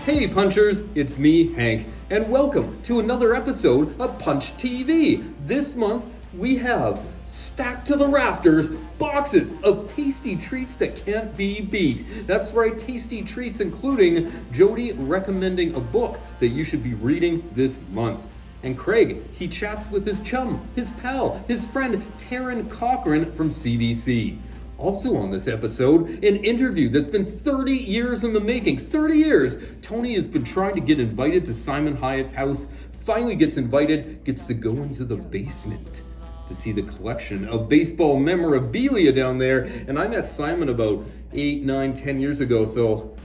Hey Punchers, it's me, Hank, and welcome to another episode of Punch TV. This month we have stacked to the rafters boxes of tasty treats that can't be beat. That's right, tasty treats including Jody recommending a book that you should be reading this month. And Craig, he chats with his chum, his pal, his friend Taron Cochrane from CBC. Also on this episode, an interview that's been 30 years in the making. 30 years! Tony has been trying to get invited to Simon Hiatt's house, finally gets invited, gets to go into the basement to see the collection of baseball memorabilia down there. And I met Simon about 8, 9, 10 years ago, so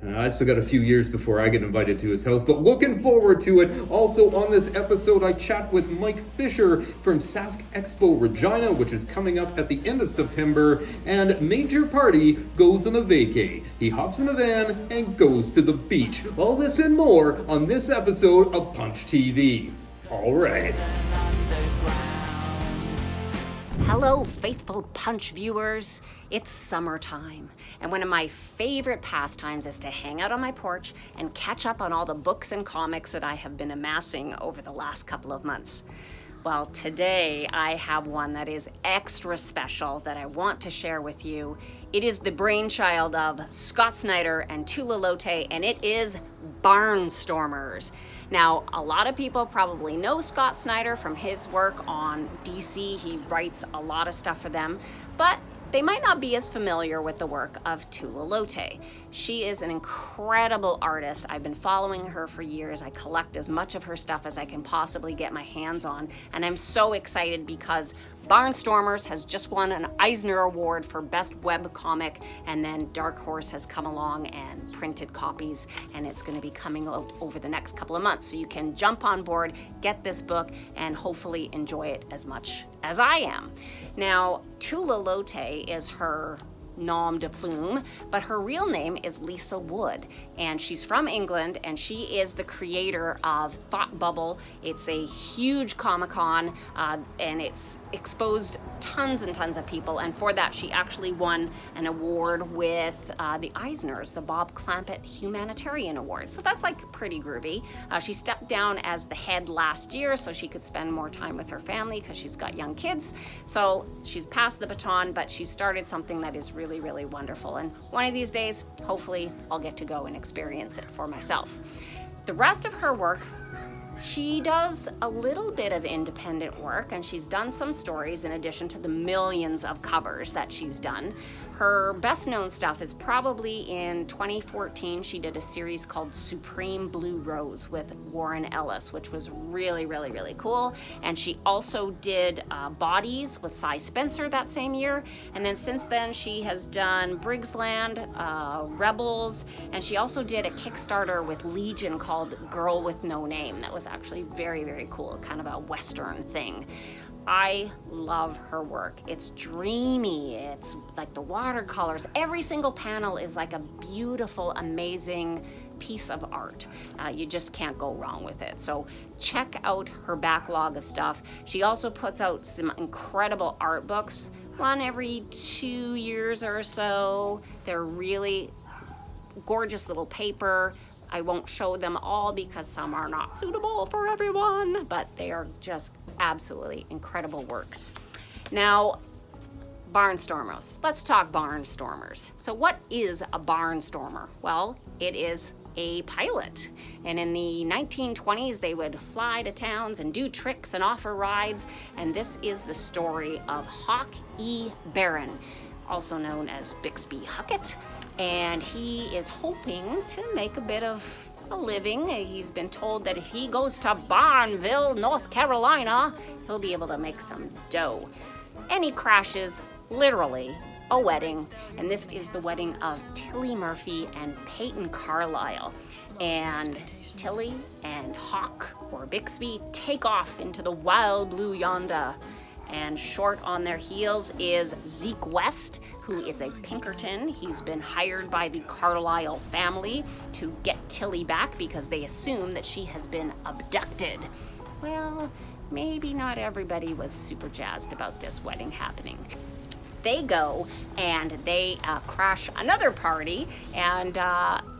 I still got a few years before I get invited to his house, but looking forward to it. Also on this episode, I chat with Mike Fisher from Sask Expo Regina, which is coming up at the end of September, and Major Party goes on a vacay. He hops in a van and goes to the beach. All this and more on this episode of Punch TV. All right. Hello, faithful Punch viewers. It's summertime, and one of my favorite pastimes is to hang out on my porch and catch up on all the books and comics that I have been amassing over the last couple of months. Well, today I have one that is extra special that I want to share with you. It is the brainchild of Scott Snyder and Tula Lotay, and it is Barnstormers. Now, a lot of people probably know Scott Snyder from his work on DC. He writes a lot of stuff for them, but they might not be as familiar with the work of Tula Lotay. She is an incredible artist. I've been following her for years. I collect as much of her stuff as I can possibly get my hands on, and I'm so excited because Barnstormers has just won an Eisner Award for Best Web Comic, and then Dark Horse has come along and printed copies, and it's going to be coming out over the next couple of months. So you can jump on board, get this book, and hopefully enjoy it as much as I am. Now, Tula Lotay is her nom de plume, but her real name is Lisa Wood, and she's from England, and she is the creator of Thought Bubble. It's a huge Comic-Con, and it's exposed tons and tons of people, and for that she actually won an award with the Eisners, the Bob Clampett Humanitarian Award. So that's like pretty groovy. She stepped down as the head last year so she could spend more time with her family because she's got young kids. So she's passed the baton, but she started something that is really, really wonderful. And one of these days, hopefully, I'll get to go and experience it for myself. The rest of her work, she does a little bit of independent work, and she's done some stories in addition to the millions of covers that she's done. Her best known stuff is probably in 2014, she did a series called Supreme Blue Rose with Warren Ellis, which was really, really, really cool. And she also did Bodies with Cy Spencer that same year. And then since then, she has done Briggsland, Rebels, and she also did a Kickstarter with Legion called Girl with No Name. That was actually very, very cool, kind of a Western thing. I love her work. It's dreamy, it's like the watercolors. Every single panel is like a beautiful, amazing piece of art. You just can't go wrong with it. So check out her backlog of stuff. She also puts out some incredible art books, one every 2 years or so. They're really gorgeous little paper. I won't show them all because some are not suitable for everyone, but they are just absolutely incredible works. Now, Barnstormers. Let's talk Barnstormers. So what is a Barnstormer? Well, it is a pilot. And in the 1920s, they would fly to towns and do tricks and offer rides. And this is the story of Hawk E. Barron, also known as Bixby Huckett. And he is hoping to make a bit of a living. He's been told that if he goes to Barnville, North Carolina, he'll be able to make some dough. And he crashes, literally, a wedding. And this is the wedding of Tilly Murphy and Peyton Carlisle. And Tilly and Hawk, or Bixby, take off into the wild blue yonder. And short on their heels is Zeke West, who is a Pinkerton. He's been hired by the Carlisle family to get Tilly back because they assume that she has been abducted. Well, maybe not everybody was super jazzed about this wedding happening. they go and they crash another party, and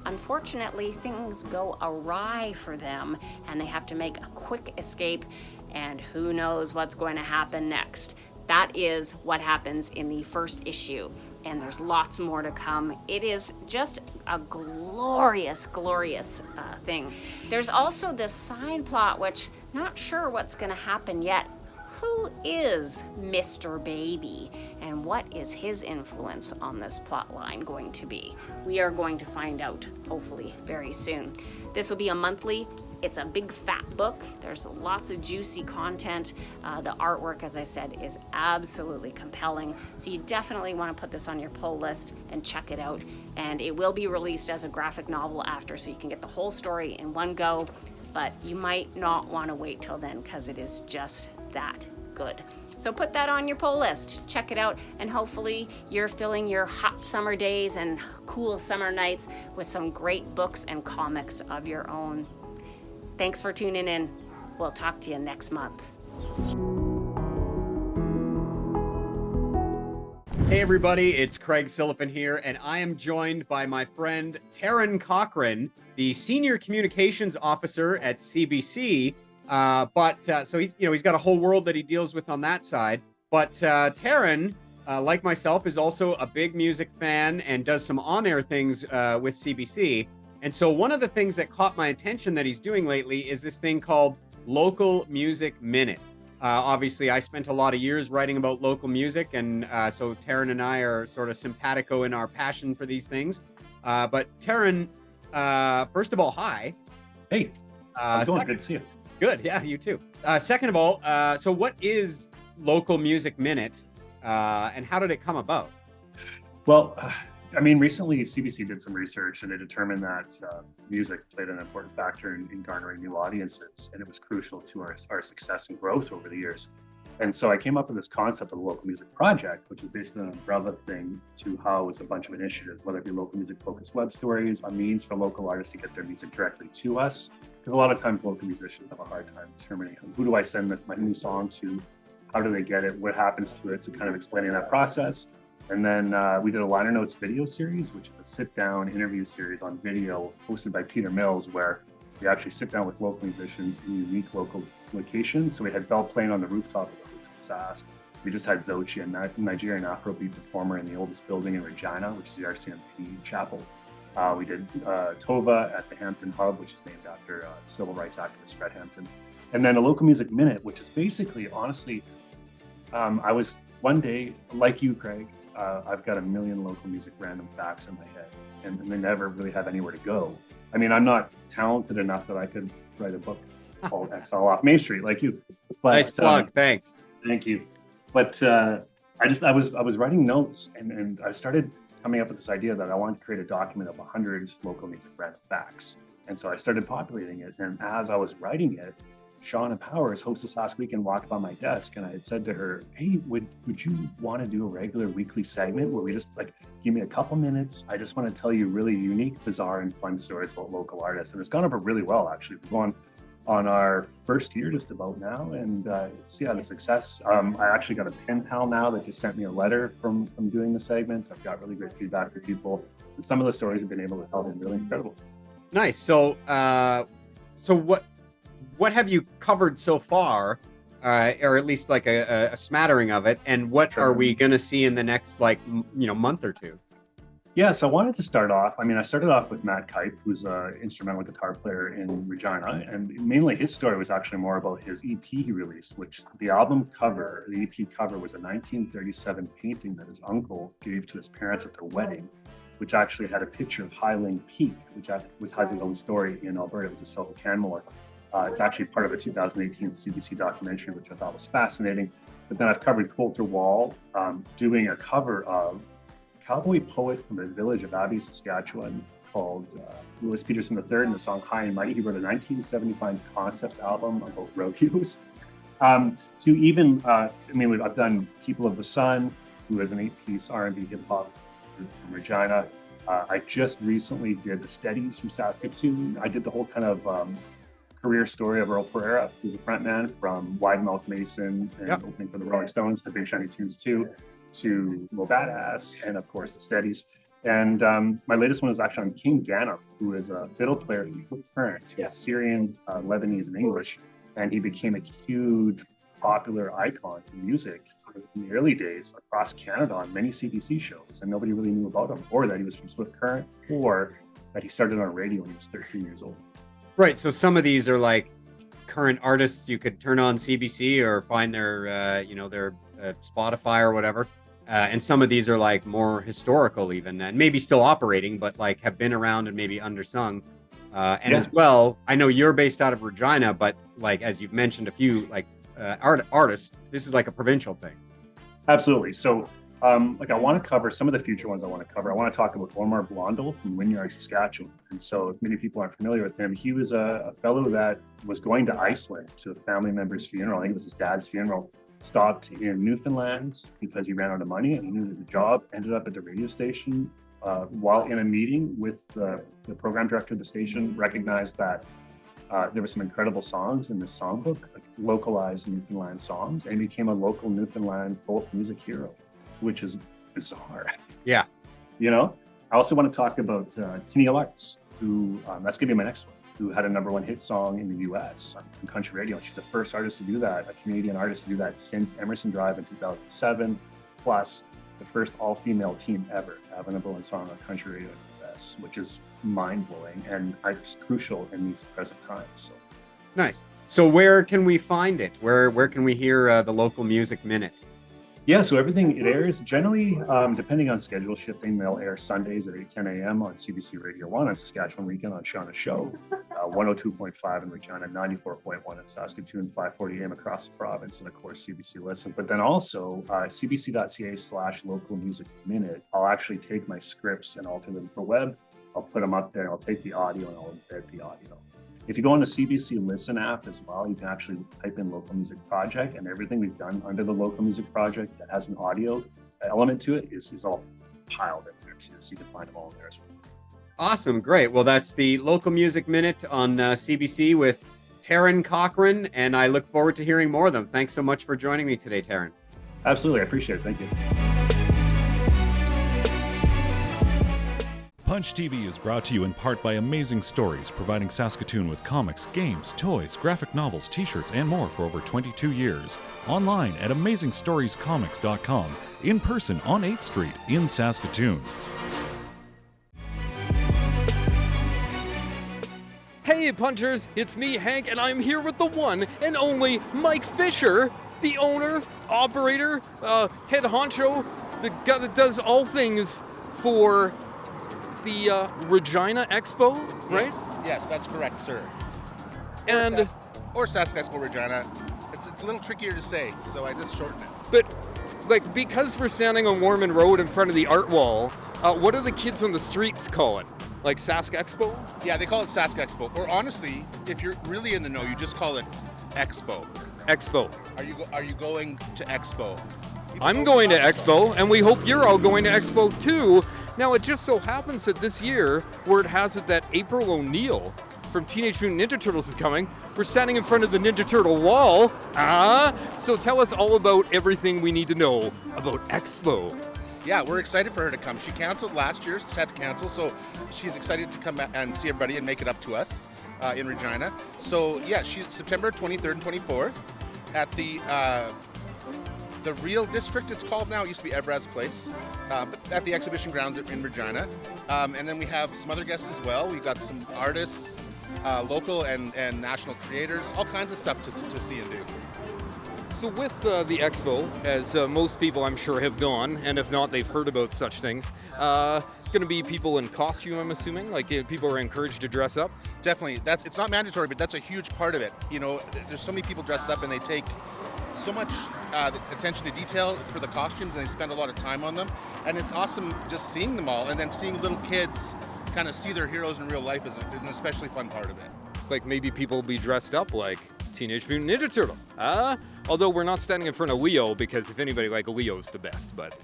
unfortunately things go awry for them and they have to make a quick escape, and who knows what's going to happen next. That is what happens in the first issue, and there's lots more to come. It is just a glorious, glorious thing. There's also this side plot, which not sure what's going to happen yet. Who is Mr. Baby, and what is his influence on this plot line going to be? We are going to find out, hopefully, very soon. This will be a monthly. It's a big fat book. There's lots of juicy content. The artwork, as I said, is absolutely compelling. So you definitely want to put this on your pull list and check it out. And it will be released as a graphic novel after, so you can get the whole story in one go. But you might not want to wait till then, because it is just that good. So put that on your pull list, check it out, and hopefully you're filling your hot summer days and cool summer nights with some great books and comics of your own. Thanks for tuning in. We'll talk to you next month. Hey everybody, it's Craig Silliphant here, and I am joined by my friend Taron Cochrane, the Senior Communications Officer at CBC. So he's got a whole world that he deals with on that side. But Taron, like myself, is also a big music fan and does some on-air things with CBC. And so one of the things that caught my attention that he's doing lately is this thing called Local Music Minute. Obviously, I spent a lot of years writing about local music, and so Taron and I are sort of simpatico in our passion for these things. But Taron, first of all, hi. Hey, how's it going? Good to see you. Good, yeah, you too. Second of all, so what is Local Music Minute, and how did it come about? Well, recently CBC did some research and they determined that music played an important factor in garnering new audiences, and it was crucial to our success and growth over the years. And so I came up with this concept of the Local Music Project, which is basically an umbrella thing to house a bunch of initiatives, whether it be local music focused web stories, a means for local artists to get their music directly to us. Because a lot of times local musicians have a hard time determining who do I send my new song to, how do they get it, what happens to it, so kind of explaining that process. And then we did a liner notes video series, which is a sit-down interview series on video hosted by Peter Mills, where we actually sit down with local musicians in unique local locations. So we had Bell playing on the rooftop of the Hotel Sask. We just had Zochi, a Nigerian Afrobeat performer, in the oldest building in Regina, which is the RCMP chapel. We did Tova at the Hampton Hub, which is named after civil rights activist Fred Hampton. And then a Local Music Minute, which is basically, honestly, I was one day, like you, Craig, I've got a million local music random facts in my head, and they never really have anywhere to go. I mean, I'm not talented enough that I could write a book called Exile Off Main Street like you. But, nice plug, thanks. Thank you. But I was writing notes, and I started coming up with this idea that I wanted to create a document of 100 local music random facts. And so I started populating it, and as I was writing it, Shauna Powers, host of Sask Weekend, walked by my desk, and I had said to her, hey, would you want to do a regular weekly segment where we just give me a couple minutes? I just want to tell you really unique, bizarre, and fun stories about local artists. And it's gone over really well, actually. We've gone on our first year just about now, and it's the success. I actually got a pen pal now that just sent me a letter from doing the segment. I've got really great feedback from people, and some of the stories I've been able to tell have been really incredible. Nice. So what have you covered so far, or at least like a smattering of it, and what are we going to see in the next month or two? Yeah, so I wanted to start off. I started off with Matt Kipe, who's an instrumental guitar player in Regina, and mainly his story was actually more about his EP he released, which the EP cover was a 1937 painting that his uncle gave to his parents at their wedding, which actually had a picture of Highland Peak, which has its own story in Alberta. It was the cells of Canmore. It's actually part of a 2018 CBC documentary, which I thought was fascinating. But then I've covered Coulter Wall doing a cover of cowboy poet from the village of Abbey, Saskatchewan, called Louis Peterson III, and the song High and Mighty. He wrote a 1975 concept album about rodeos. I've done People of the Sun, who is an 8-piece R&B hip-hop group from Regina. I just recently did the Steadies from Saskatoon. I did the whole kind of career story of Earl Pereira, who's a frontman from Wide Mouth Mason and opening for the Rolling Stones to Big Shiny Tunes 2. to Mo Badass, and of course the Steadies. And my latest one is actually on King Ganem, who is a fiddle player from Flip Current. He's Syrian, Lebanese, and English. And he became a huge popular icon in music in the early days across Canada on many CBC shows. And nobody really knew about him, or that he was from Swift Current, or that he started on radio when he was 13 years old. Right. So some of these are like current artists you could turn on CBC or find their, their Spotify or whatever. And some of these are like more historical even, and maybe still operating, but like have been around and maybe undersung. As well, I know you're based out of Regina, but like, as you've mentioned, a few like artists, this is like a provincial thing. Absolutely. So I want to cover some of the future ones I want to cover. I want to talk about Omar Blondel from Wynyard, Saskatchewan. And so if many people aren't familiar with him, he was a fellow that was going to Iceland to a family member's funeral. I think it was his dad's funeral. Stopped in Newfoundland because he ran out of money and he knew that the job. Ended up at the radio station while in a meeting with the program director of the station, recognized that there were some incredible songs in this songbook, like localized Newfoundland songs, and became a local Newfoundland folk music hero, which is bizarre. Yeah. I also want to talk about Tennille Arts, who, that's going to be my next one, who had a #1 hit song in the U.S. on country radio. She's the first artist to do that, a Canadian artist to do that since Emerson Drive in 2007, plus the first all-female team ever to have a #1 song on country radio in the U.S., which is mind-blowing and it's crucial in these present times. So. Nice. So where can we find it? Where can we hear the local music minute? Yeah, so everything, it airs generally, depending on schedule shifting, they'll air Sundays at 8:10 a.m. on CBC Radio 1 on Saskatchewan Weekend on Shauna's Show, 102.5 in Regina, 94.1 in Saskatoon, 5:40 a.m. across the province, and of course CBC Listen. But then also cbc.ca/local music minute, I'll actually take my scripts and alter them for web. I'll put them up there, I'll take the audio and I'll embed the audio. If you go on the CBC Listen app as well, you can actually type in Local Music Project, and everything we've done under the Local Music Project that has an audio element to it is all piled in there, so you can find them all in there as well. Awesome. Great. Well, that's the Local Music Minute on CBC with Taron Cochrane, and I look forward to hearing more of them. Thanks so much for joining me today, Taron. Absolutely. I appreciate it. Thank you. Punch TV is brought to you in part by Amazing Stories, providing Saskatoon with comics, games, toys, graphic novels, t-shirts, and more for over 22 years. Online at AmazingStoriesComics.com, in person on 8th Street in Saskatoon. Hey Punchers, it's me Hank, and I'm here with the one and only Mike Fisher, the owner, operator, head honcho, the guy that does all things for the Regina Expo, right? Yes, that's correct, sir. And or Sask Expo Regina. It's a little trickier to say, so I just shorten it. But because we're standing on Warman Road in front of the art wall, what do the kids on the streets call it? Like Sask Expo? Yeah, they call it Sask Expo. Or honestly, if you're really in the know, you just call it Expo. Expo. Are you going to Expo? I'm going to Expo, and we hope you're all going to Expo too. Now, it just so happens that this year, word has it that April O'Neil from Teenage Mutant Ninja Turtles is coming. We're standing in front of the Ninja Turtle wall. So tell us all about everything we need to know about Expo. Yeah, we're excited for her to come. She canceled last year, she had to cancel, so she's excited to come and see everybody and make it up to us in Regina. So yeah, she's September 23rd and 24th at the Real District, it's called now. It used to be Evrad's Place, but at the exhibition grounds in Regina. And then we have some other guests as well. We've got some artists, local and national creators, all kinds of stuff to see and do. So with the expo, as most people I'm sure have gone, and if not, they've heard about such things, going to be people in costume, I'm assuming? Like people are encouraged to dress up? Definitely. It's not mandatory, but that's a huge part of it. You know, there's so many people dressed up and they take so much attention to detail for the costumes and they spend a lot of time on them. And it's awesome just seeing them all and then seeing little kids kind of see their heroes in real life is an especially fun part of it. Like maybe people will be dressed up like Teenage Mutant Ninja Turtles. Although we're not standing in front of Leo because if anybody, like Leo's the best, but...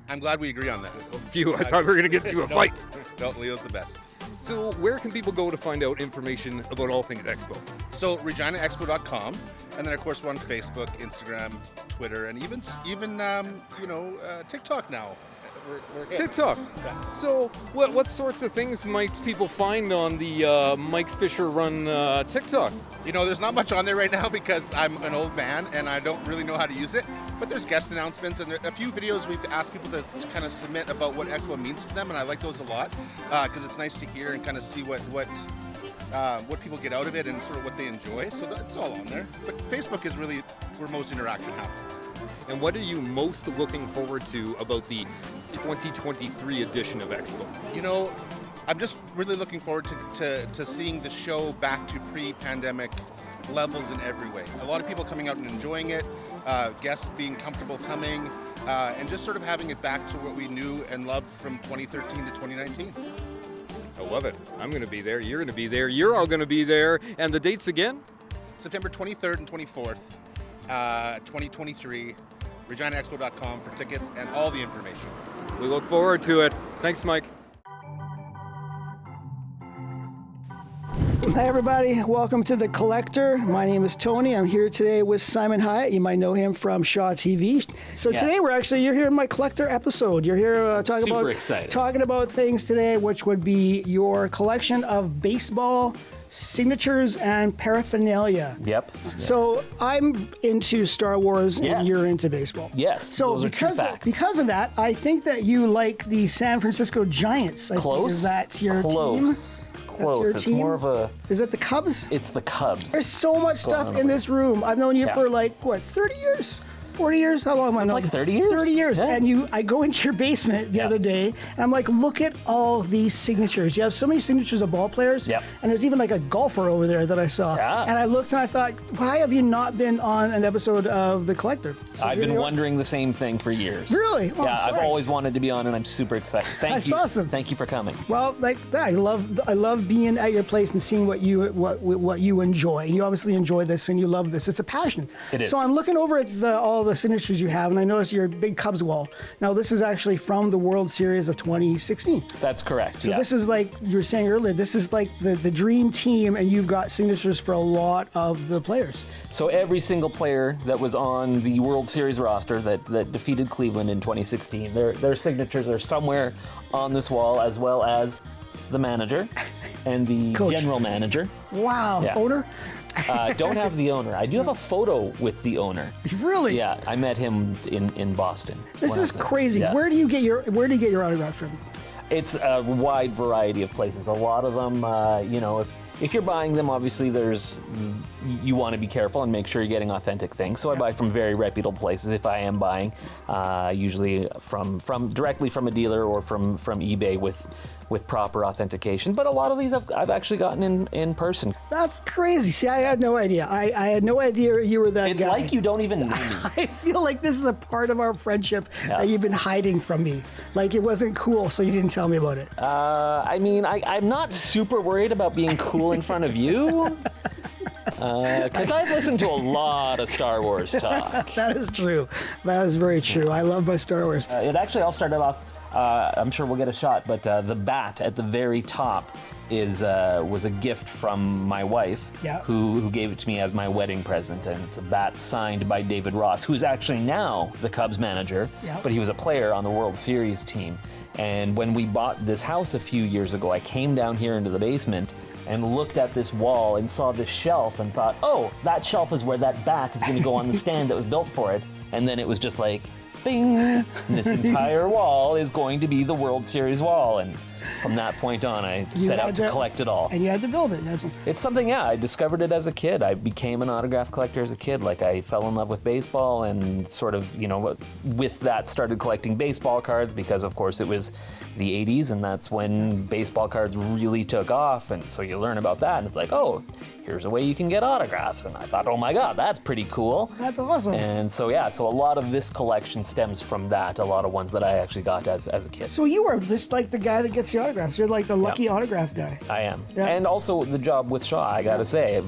I'm glad we agree on that. Phew, I thought we were going to get into a fight. No, Leo's the best. So where can people go to find out information about all things Expo? So reginaexpo.com, and then of course we're on Facebook, Instagram, Twitter, and even TikTok now. We're in. TikTok. So, what sorts of things might people find on the Mike Fisher run TikTok? There's not much on there right now because I'm an old man and I don't really know how to use it. But there's guest announcements and there a few videos we've asked people to kind of submit about what Expo means to them, and I like those a lot because it's nice to hear and kind of see what people get out of it and sort of what they enjoy. So that's all on there. But Facebook is really where most interaction happens. And what are you most looking forward to about the 2023 edition of Expo? I'm just really looking forward to seeing the show back to pre-pandemic levels in every way. A lot of people coming out and enjoying it, guests being comfortable coming, and just sort of having it back to what we knew and loved from 2013 to 2019. I love it. I'm going to be there. You're going to be there. You're all going to be there. And the dates again? September 23rd and 24th, 2023. ReginaExpo.com for tickets and all the information. We look forward to it. Thanks, Mike. Hi everybody, welcome to The Collector. My name is Tony. I'm here today with Simon Hiatt. You might know him from Shaw TV. So today you're here in my Collector episode. You're here talking about things today, which would be your collection of baseball signatures and paraphernalia. Yep. So I'm into Star Wars and you're into baseball. Yes. So those are true facts. because of that, I think that you like the San Francisco Giants. Close. Is that your team? Close. It's team? more of a. Is it the Cubs? It's the Cubs. There's so much stuff in this room. I've known you for 30 years? 40 years? How long have I known? It's like 30 years. 30 years. Yeah. And I go into your basement the other day, and I'm like, look at all these signatures. You have so many signatures of ball players. Yep. And there's even like a golfer over there that I saw. Yeah. And I looked and I thought, why have you not been on an episode of The Collector? So I've been wondering the same thing for years. Really? Oh, yeah, I'm I've sorry. always wanted to be on, and I'm super excited. Thank That's you. awesome. Thank you for coming. Well, like that, I love being at your place and seeing what you enjoy. And you obviously enjoy this and you love this. It's a passion. It is. So I'm looking over at all the signatures you have, and I noticed your big Cubs wall. Now this is actually from the World Series of 2016. That's correct. So this is like you were saying earlier. This is like the dream team, and you've got signatures for a lot of the players. So every single player that was on the World Series roster that defeated Cleveland in 2016, their signatures are somewhere on this wall, as well as the manager and the Coach. general manager. Wow. Yeah. Owner? Don't have the owner. I do have a photo with the owner. Really? Yeah, I met him in Boston. This when I is was there. crazy. Yeah. Where do you get your autograph from? It's a wide variety of places. A lot of them, if you're buying them, obviously you want to be careful and make sure you're getting authentic things. So I buy from very reputable places if I am buying, usually from directly from a dealer or from eBay with proper authentication. But a lot of these I've actually gotten in person. That's crazy. See, I had no idea. I had no idea you were that It's guy. like you don't even know me. I feel like this is a part of our friendship Yeah. that you've been hiding from me. Like it wasn't cool, so you didn't tell me about it. I'm not super worried about being cool in front of you. Because I've listened to a lot of Star Wars talk. That is true. That is very true. I love my Star Wars. It actually all started off, I'm sure we'll get a shot, but the bat at the very top was a gift from my wife, Yeah. who gave it to me as my wedding present, and it's a bat signed by David Ross, who's actually now the Cubs manager, Yeah. but he was a player on the World Series team. And when we bought this house a few years ago, I came down here into the basement and looked at this wall and saw this shelf and thought, oh, that shelf is where that bat is going to go on the stand that was built for it. And then it was just like, bing, and this entire wall is going to be the World Series wall. And from that point on, I set out to collect it all. And you had to build it. It's something, I discovered it as a kid. I became an autograph collector as a kid. Like, I fell in love with baseball and sort of, with that started collecting baseball cards because, of course, it was the 80s, and that's when baseball cards really took off. And so you learn about that, and it's like, oh, here's a way you can get autographs. And I thought, oh my God, that's pretty cool. That's awesome. And so, so a lot of this collection stems from that, a lot of ones that I actually got as a kid. So you are just like the guy that gets the autographs. You're like the lucky autograph guy. I am. Yeah. And also the job with Shaw, I gotta say.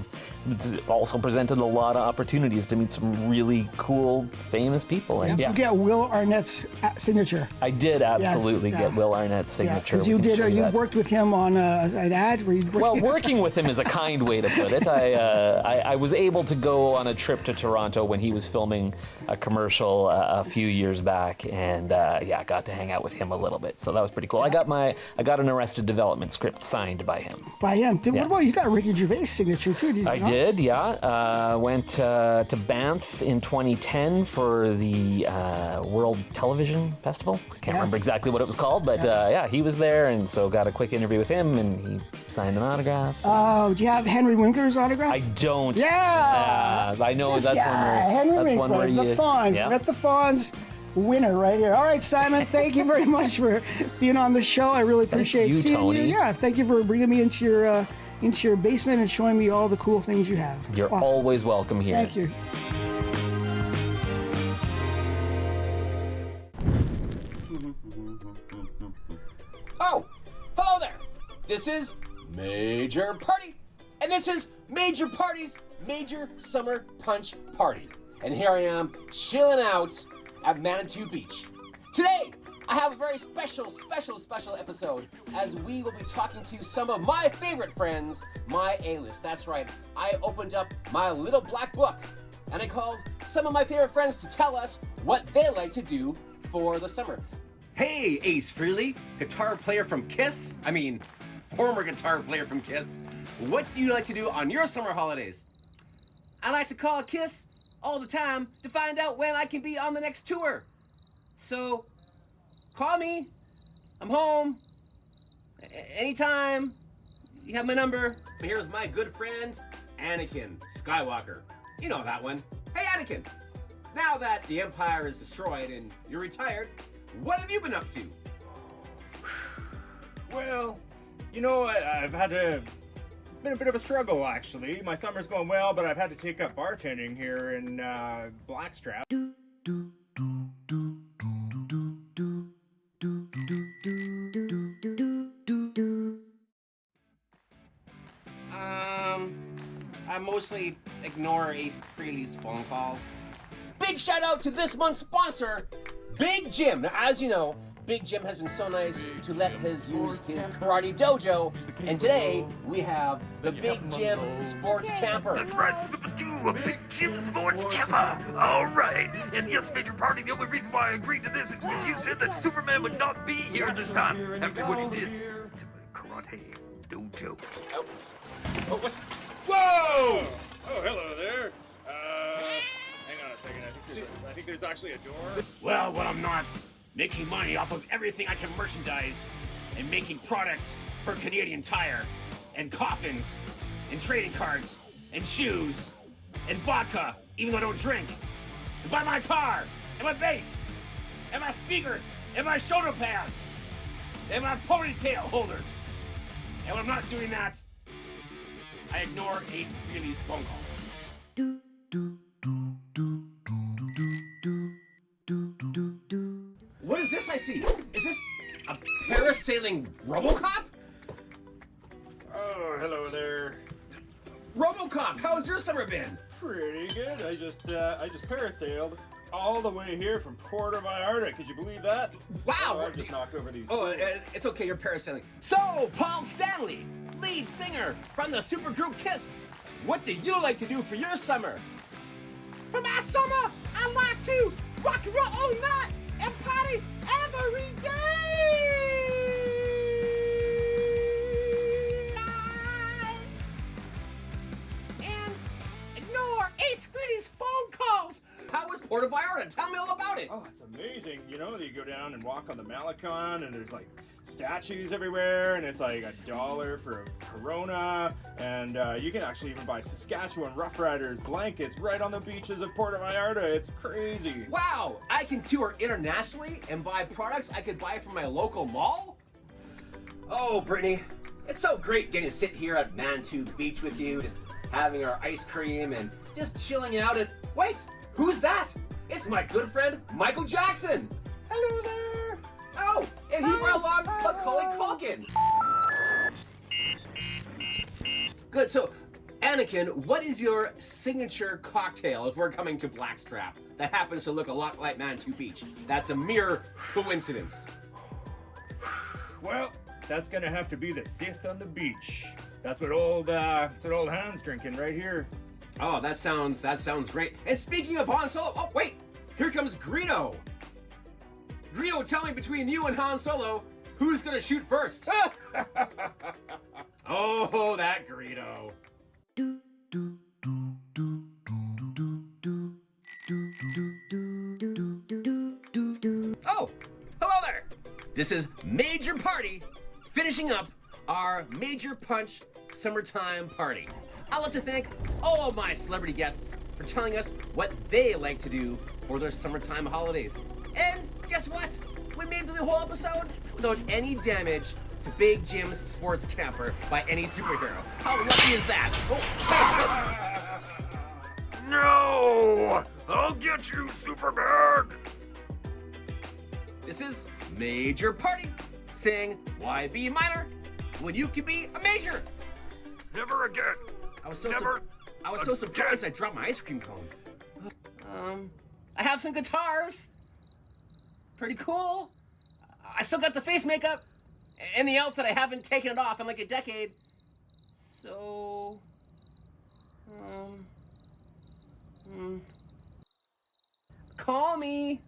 it's also presented a lot of opportunities to meet some really cool, famous people. And You get Will Arnett's signature. I did absolutely Yes, get Will Arnett's signature. Because you worked with him on an ad. Well, working with him is a kind way to put it. I was able to go on a trip to Toronto when he was filming a commercial a few years back, and got to hang out with him a little bit. So that was pretty cool. I got an Arrested Development script signed by him. By him. What about you? Got Ricky Gervais' signature too? Did you not? Did, yeah. Went to Banff in 2010 for the World Television Festival. I can't remember exactly what it was called, but he was there, and so got a quick interview with him, and he signed an autograph. Do you have Henry Winkler's autograph? I don't. Yeah. I know that's one where you. The Fonz. Yeah. Got the Fonz winner right here. All right, Simon, thank you very much for being on the show. I really appreciate seeing Tony. you. Yeah, thank you for bringing me into your basement and showing me all the cool things you have. You're always welcome here. Thank you. Oh, hello there. This is Major Party, and this is Major Party's Major Summer Punch Party. And here I am, chilling out at Manitou Beach. Today, I have a very special episode, as we will be talking to some of my favorite friends, my A-list. That's right, I opened up my little black book, and I called some of my favorite friends to tell us what they like to do for the summer. Hey, Ace Frehley, guitar player from Kiss. Former guitar player from Kiss. What do you like to do on your summer holidays? I like to call Kiss all the time to find out when I can be on the next tour. So, call me. I'm home. Anytime. You have my number. But here's my good friend, Anakin Skywalker. You know that one. Hey, Anakin. Now that the Empire is destroyed and you're retired, what have you been up to? Well, I've had to... It's been a bit of a struggle, actually. My summer's going well, but I've had to take up bartending here in Blackstrap. I mostly ignore Ace Frehley's phone calls. Big shout out to this month's sponsor, Big Jim. Now, as you know, Big Jim has been so nice to let us use his karate dojo, and today we have the Big Jim Sports Camper. That's right, Slipper 2, a Big Jim Sports Camper. All right, and yes, Major Party, the only reason why I agreed to this is because you said that Superman would not be here this time after what he did to my karate dojo. Oh, what's... Whoa! Oh, hello there. Hang on a second. I think there's actually a door. Well, when I'm not making money off of everything I can merchandise and making products for Canadian Tire and coffins and trading cards and shoes and vodka, even though I don't drink, and buy my car and my bass and my speakers and my shoulder pads and my ponytail holders. And when I'm not doing that, I ignore Ace Frehley's phone calls. What is this I see? Is this a parasailing RoboCop? Oh, hello there. RoboCop, how's your summer been? Pretty good. I just parasailed all the way here from Puerto Vallarta. Could you believe that? Wow! Oh, I just knocked over these. Oh, it's okay, you're parasailing. So, Paul Stanley, lead singer from the supergroup Kiss, what do you like to do for your summer? For my summer, I like to rock and roll all night and party every day. And ignore Ace Frehley's phone calls. How was Puerto Vallarta? Tell me all about it. Oh, it's amazing. You go down and walk on the Malecon, and there's like statues everywhere, and it's like $1 for a Corona, and you can actually even buy Saskatchewan Rough Riders blankets right on the beaches of Puerto Vallarta. It's crazy. Wow, I can tour internationally and buy products I could buy from my local mall? Oh, Brittany, it's so great getting to sit here at Manitou Beach with you, just having our ice cream and just chilling out at... Wait, who's that? It's my good friend, Michael Jackson. Hello there. Oh, and he brought along Macaulay Culkin. Good, so Anakin, what is your signature cocktail if we're coming to Blackstrap that happens to look a lot like Manitou Beach? That's a mere coincidence. Well, that's gonna have to be the Sith on the beach. That's what old Han's drinking right here. Oh, that sounds great. And speaking of Han Solo, oh wait, here comes Greedo. Greedo, tell me between you and Han Solo, who's gonna shoot first? Oh, that Greedo. Oh, hello there. This is Major Party, finishing up our Major Punch Summertime Party. I'd like to thank all of my celebrity guests for telling us what they like to do for their summertime holidays. And guess what? We made it through the whole episode without any damage to Big Jim's sports camper by any superhero. How lucky is that? Oh. No! I'll get you, Superman! This is Major Party, saying, why be minor when you can be a major? Never again. I was so surprised I dropped my ice cream cone. I have some guitars. Pretty cool. I still got the face makeup and the outfit. I haven't taken it off in like a decade. So, call me.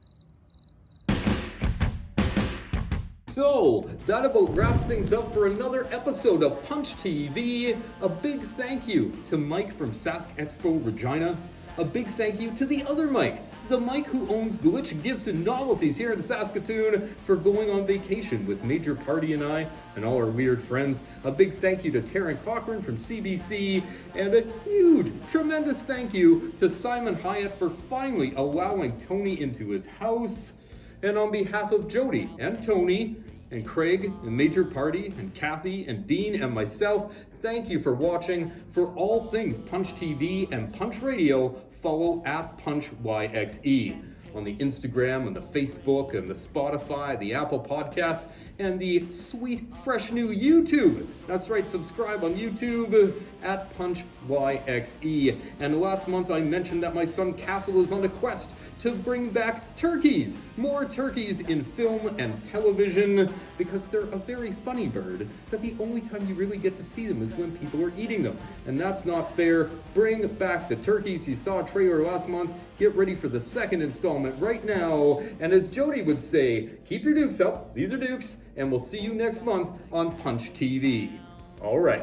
So, that about wraps things up for another episode of Punch TV. A big thank you to Mike from Sask Expo Regina. A big thank you to the other Mike, the Mike who owns Glitch Gifts and Novelties here in Saskatoon, for going on vacation with Major Party and I and all our weird friends. A big thank you to Taron Cochrane from CBC, and a huge, tremendous thank you to Simon Hiatt for finally allowing Tony into his house. And on behalf of Jody and Tony and Craig and Major Party and Kathy and Dean and myself, thank you for watching. For all things Punch TV and Punch Radio, follow at PunchYXE on the Instagram and the Facebook and the Spotify, the Apple Podcasts, and the sweet, fresh new YouTube. That's right, subscribe on YouTube at PunchYXE. And last month I mentioned that my son Castle is on a quest to bring back turkeys. More turkeys in film and television, because they're a very funny bird that the only time you really get to see them is when people are eating them. And that's not fair. Bring back the turkeys. You saw a trailer last month. Get ready for the second installment right now. And as Jody would say, keep your dukes up. These are dukes. And we'll see you next month on Punch TV. All right.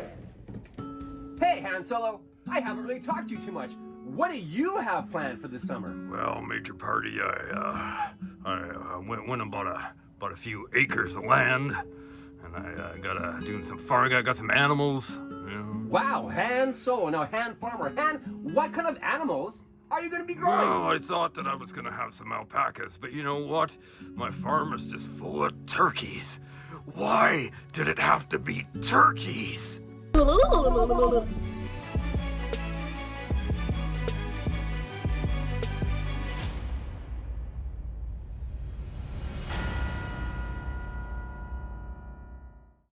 Hey, Han Solo. I haven't really talked to you too much. What do you have planned for this summer? Well, Major Party, I went and bought a few acres of land, and I doing some farming. I got some animals. You know. Wow, Han Solo. Now, Han Farmer. Han, what kind of animals are you going to be growing? Well, I thought that I was going to have some alpacas, but you know what? My farm is just full of turkeys. Why did it have to be turkeys?